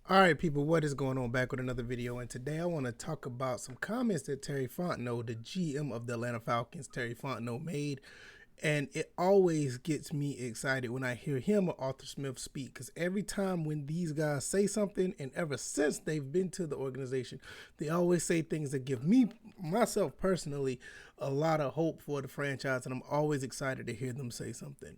All right, people, what is going on? Back with another video, and today I want to talk about some comments that Terry Fontenot, the GM of the Atlanta Falcons, Terry Fontenot made. And it always gets me excited when I hear him or Arthur Smith speak, because every time when these guys say something, and ever since they've been to the organization, they always say things that give me, myself personally, a lot of hope for the franchise, and I'm always excited to hear them say something.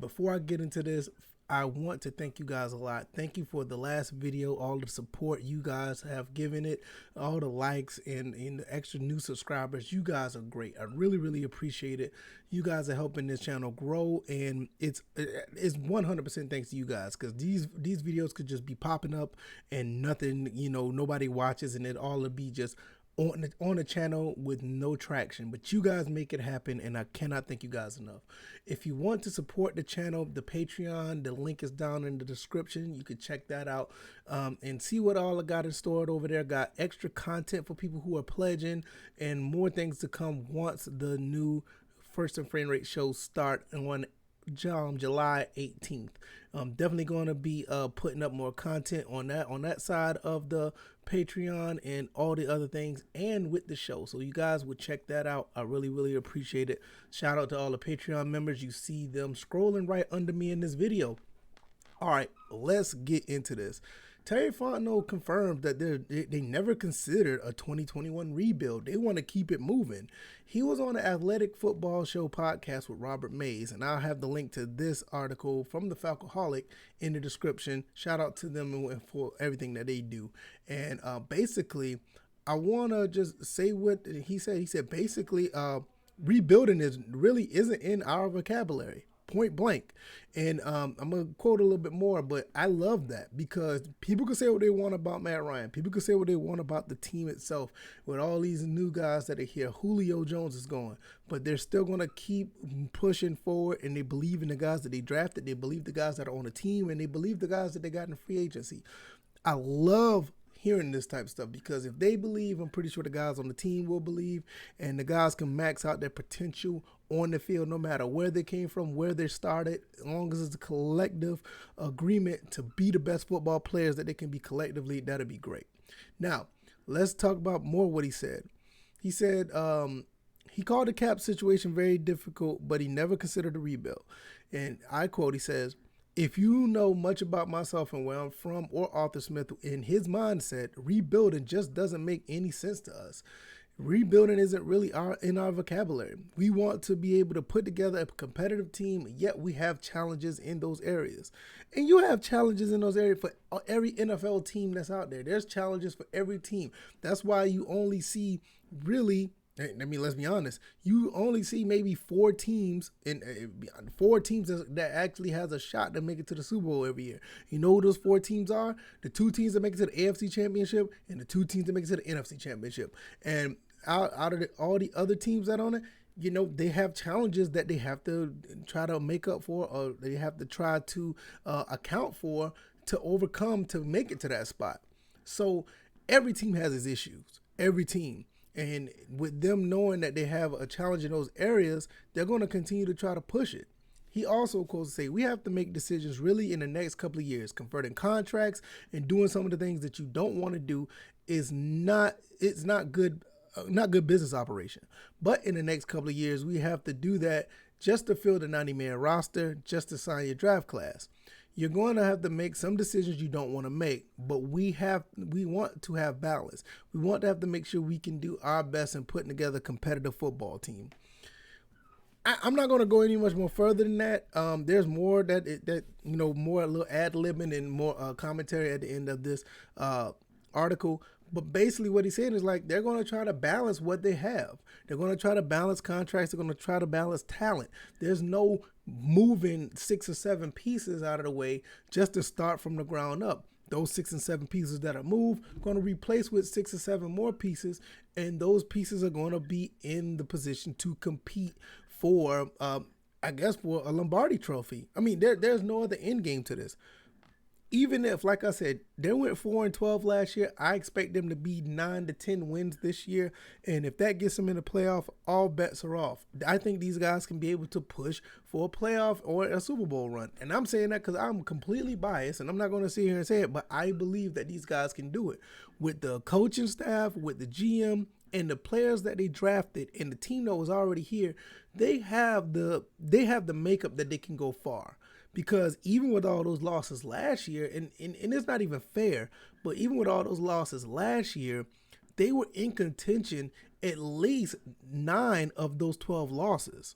Before I get into this, I want to thank you guys a lot. Thank you for the last video, all the support you guys have given it, all the likes and the extra new subscribers. You guys are great. I really, really appreciate it. You guys are helping this channel grow, and it's 100% thanks to you guys, because these videos could just be popping up and nothing, nobody watches, and it all would be just on the channel with no traction. But you guys make it happen, and I cannot thank you guys enough. If you want to support the channel, the Patreon, the link is down in the description. You can check that out and see what all I got in store over there. Got extra content for people who are pledging, and more things to come once the new First and Frame Rate shows start on July 18th. I'm definitely going to be putting up more content on that side of the Patreon and all the other things, and with the show, so you guys would check that out. I really, really appreciate it. Shout out to all the Patreon members. You see them scrolling right under me in this video. All right, let's get into this. Terry Fontenot confirmed that they never considered a 2021 rebuild. They want to keep it moving. He was on the Athletic Football Show podcast with Robert Mays, and I'll have the link to this article from the Falcoholic in the description. Shout out to them for everything that they do. And basically, I want to just say what he said. He said basically, rebuilding really isn't in our vocabulary. Point blank. And I'm going to quote a little bit more, but I love that, because people can say what they want about Matt Ryan. People can say what they want about the team itself with all these new guys that are here. Julio Jones is gone, but they're still going to keep pushing forward, and they believe in the guys that they drafted. They believe the guys that are on the team, and they believe the guys that they got in free agency. I love hearing this type of stuff, because if they believe, I'm pretty sure the guys on the team will believe, and the guys can max out their potential on the field no matter where they came from, where they started, as long as it's a collective agreement to be the best football players that they can be collectively. That'd be great. Now, let's talk about more what he said. He said he called the cap situation very difficult, but he never considered a rebuild. And I quote, he says, "If you know much about myself and where I'm from, or Arthur Smith, in his mindset, rebuilding just doesn't make any sense to us. Rebuilding isn't really in our vocabulary. We want to be able to put together a competitive team, yet we have challenges in those areas." And you have challenges in those areas for every NFL team that's out there. There's challenges for every team. That's why you only see really, let's be honest, you only see maybe four teams that actually has a shot to make it to the Super Bowl every year. You know who those four teams are? The two teams that make it to the AFC Championship, and the two teams that make it to the NFC Championship. And out of all the other teams that on it, they have challenges that they have to try to make up for, or they have to try to account for, to overcome, to make it to that spot. So every team has its issues, every team. And with them knowing that they have a challenge in those areas, they're going to continue to try to push it. He also goes to say, we have to make decisions really in the next couple of years. Converting contracts and doing some of the things that you don't want to do is not good business operation. But in the next couple of years, we have to do that just to fill the 90-man roster, just to sign your draft class. You're going to have to make some decisions you don't want to make, but we want to have balance. We want to have to make sure we can do our best in putting together a competitive football team. I'm not going to go any much more further than that. There's more more a little ad-libbing and more commentary at the end of this article. But basically what he's saying is, like, they're going to try to balance what they have. They're going to try to balance contracts. They're going to try to balance talent. There's no moving 6 or 7 pieces out of the way just to start from the ground up. Those 6 and 7 pieces that are moved are going to replace with 6 or 7 more pieces, and those pieces are going to be in the position to compete for, for a Lombardi trophy. I mean, there's no other end game to this. even if, like I said, they went 4-12 last year, I expect them to be 9 to 10 wins this year. And if that gets them in the playoff, all bets are off. I think these guys can be able to push for a playoff or a Super Bowl run. And I'm saying that because I'm completely biased, and I'm not going to sit here and say it, but I believe that these guys can do it with the coaching staff, with the GM, and the players that they drafted, and the team that was already here. They have the makeup that they can go far. Because even with all those losses last year, and it's not even fair, but even with all those losses last year, they were in contention at least 9 of those 12 losses.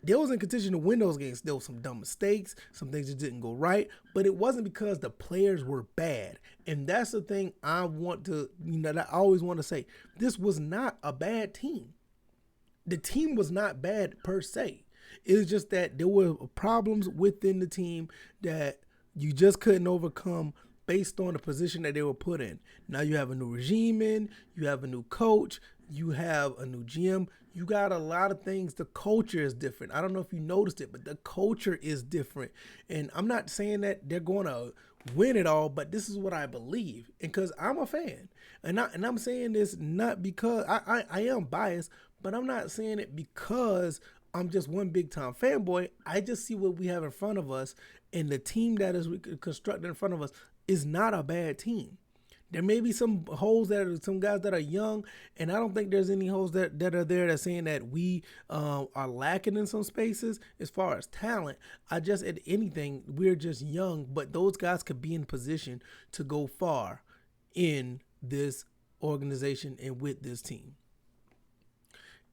They was in contention to win those games. There were some dumb mistakes, some things that didn't go right, but it wasn't because the players were bad. And that's the thing I want to, that I always want to say. This was not a bad team. The team was not bad per se. It's just that there were problems within the team that you just couldn't overcome based on the position that they were put in. Now you have a new regime in, you have a new coach, you have a new GM. You got a lot of things. The culture is different. I don't know if you noticed it, but the culture is different. And I'm not saying that they're going to win it all, but this is what I believe. And because I'm a fan. And I'm saying this not because I am biased, but I'm not saying it because I'm just one big time fanboy. I just see what we have in front of us, and the team that is constructed in front of us is not a bad team. There may be some holes that are some guys that are young, and I don't think there's any holes that are there that's saying that we are lacking in some spaces as far as talent. At anything, we're just young, but those guys could be in position to go far in this organization and with this team.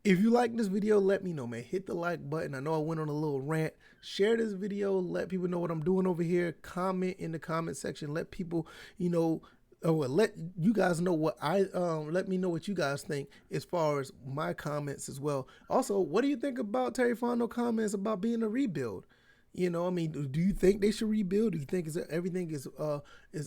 If you like this video, let me know, man. Hit the like button. I know I went on a little rant. Share this video. Let people know what I'm doing over here. Comment in the comment section. Let people, let you guys know what let me know what you guys think as far as my comments as well. Also, what do you think about Terry Fontenot comments about being a rebuild? Do you think they should rebuild? Do you think everything is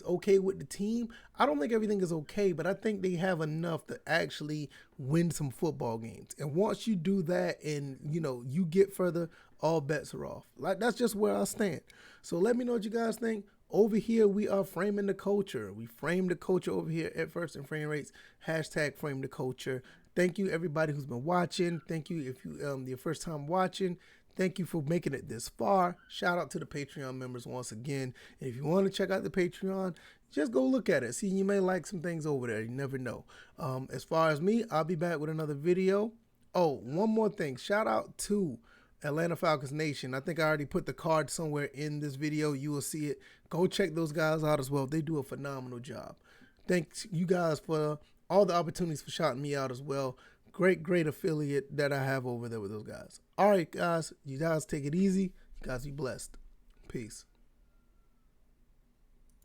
okay with the team? I don't think everything is okay, but I think they have enough to actually win some football games. And once you do that and, you get further, all bets are off. Like, that's just where I stand. So let me know what you guys think. Over here, we are framing the culture. We frame the culture over here at First and Frame Rates. # frame the culture. Thank you, everybody who's been watching. Thank you if you your first time watching. Thank you for making it this far. Shout out to the Patreon members once again. And if you want to check out the Patreon, just go look at it. See, you may like some things over there. You never know. As far as me, I'll be back with another video. Oh, one more thing. Shout out to Atlanta Falcons Nation. I think I already put the card somewhere in this video. You will see it. Go check those guys out as well. They do a phenomenal job. Thanks you guys for all the opportunities for shouting me out as well. Great affiliate that I have over there with those guys. All right, guys. You guys take it easy. You guys be blessed. Peace.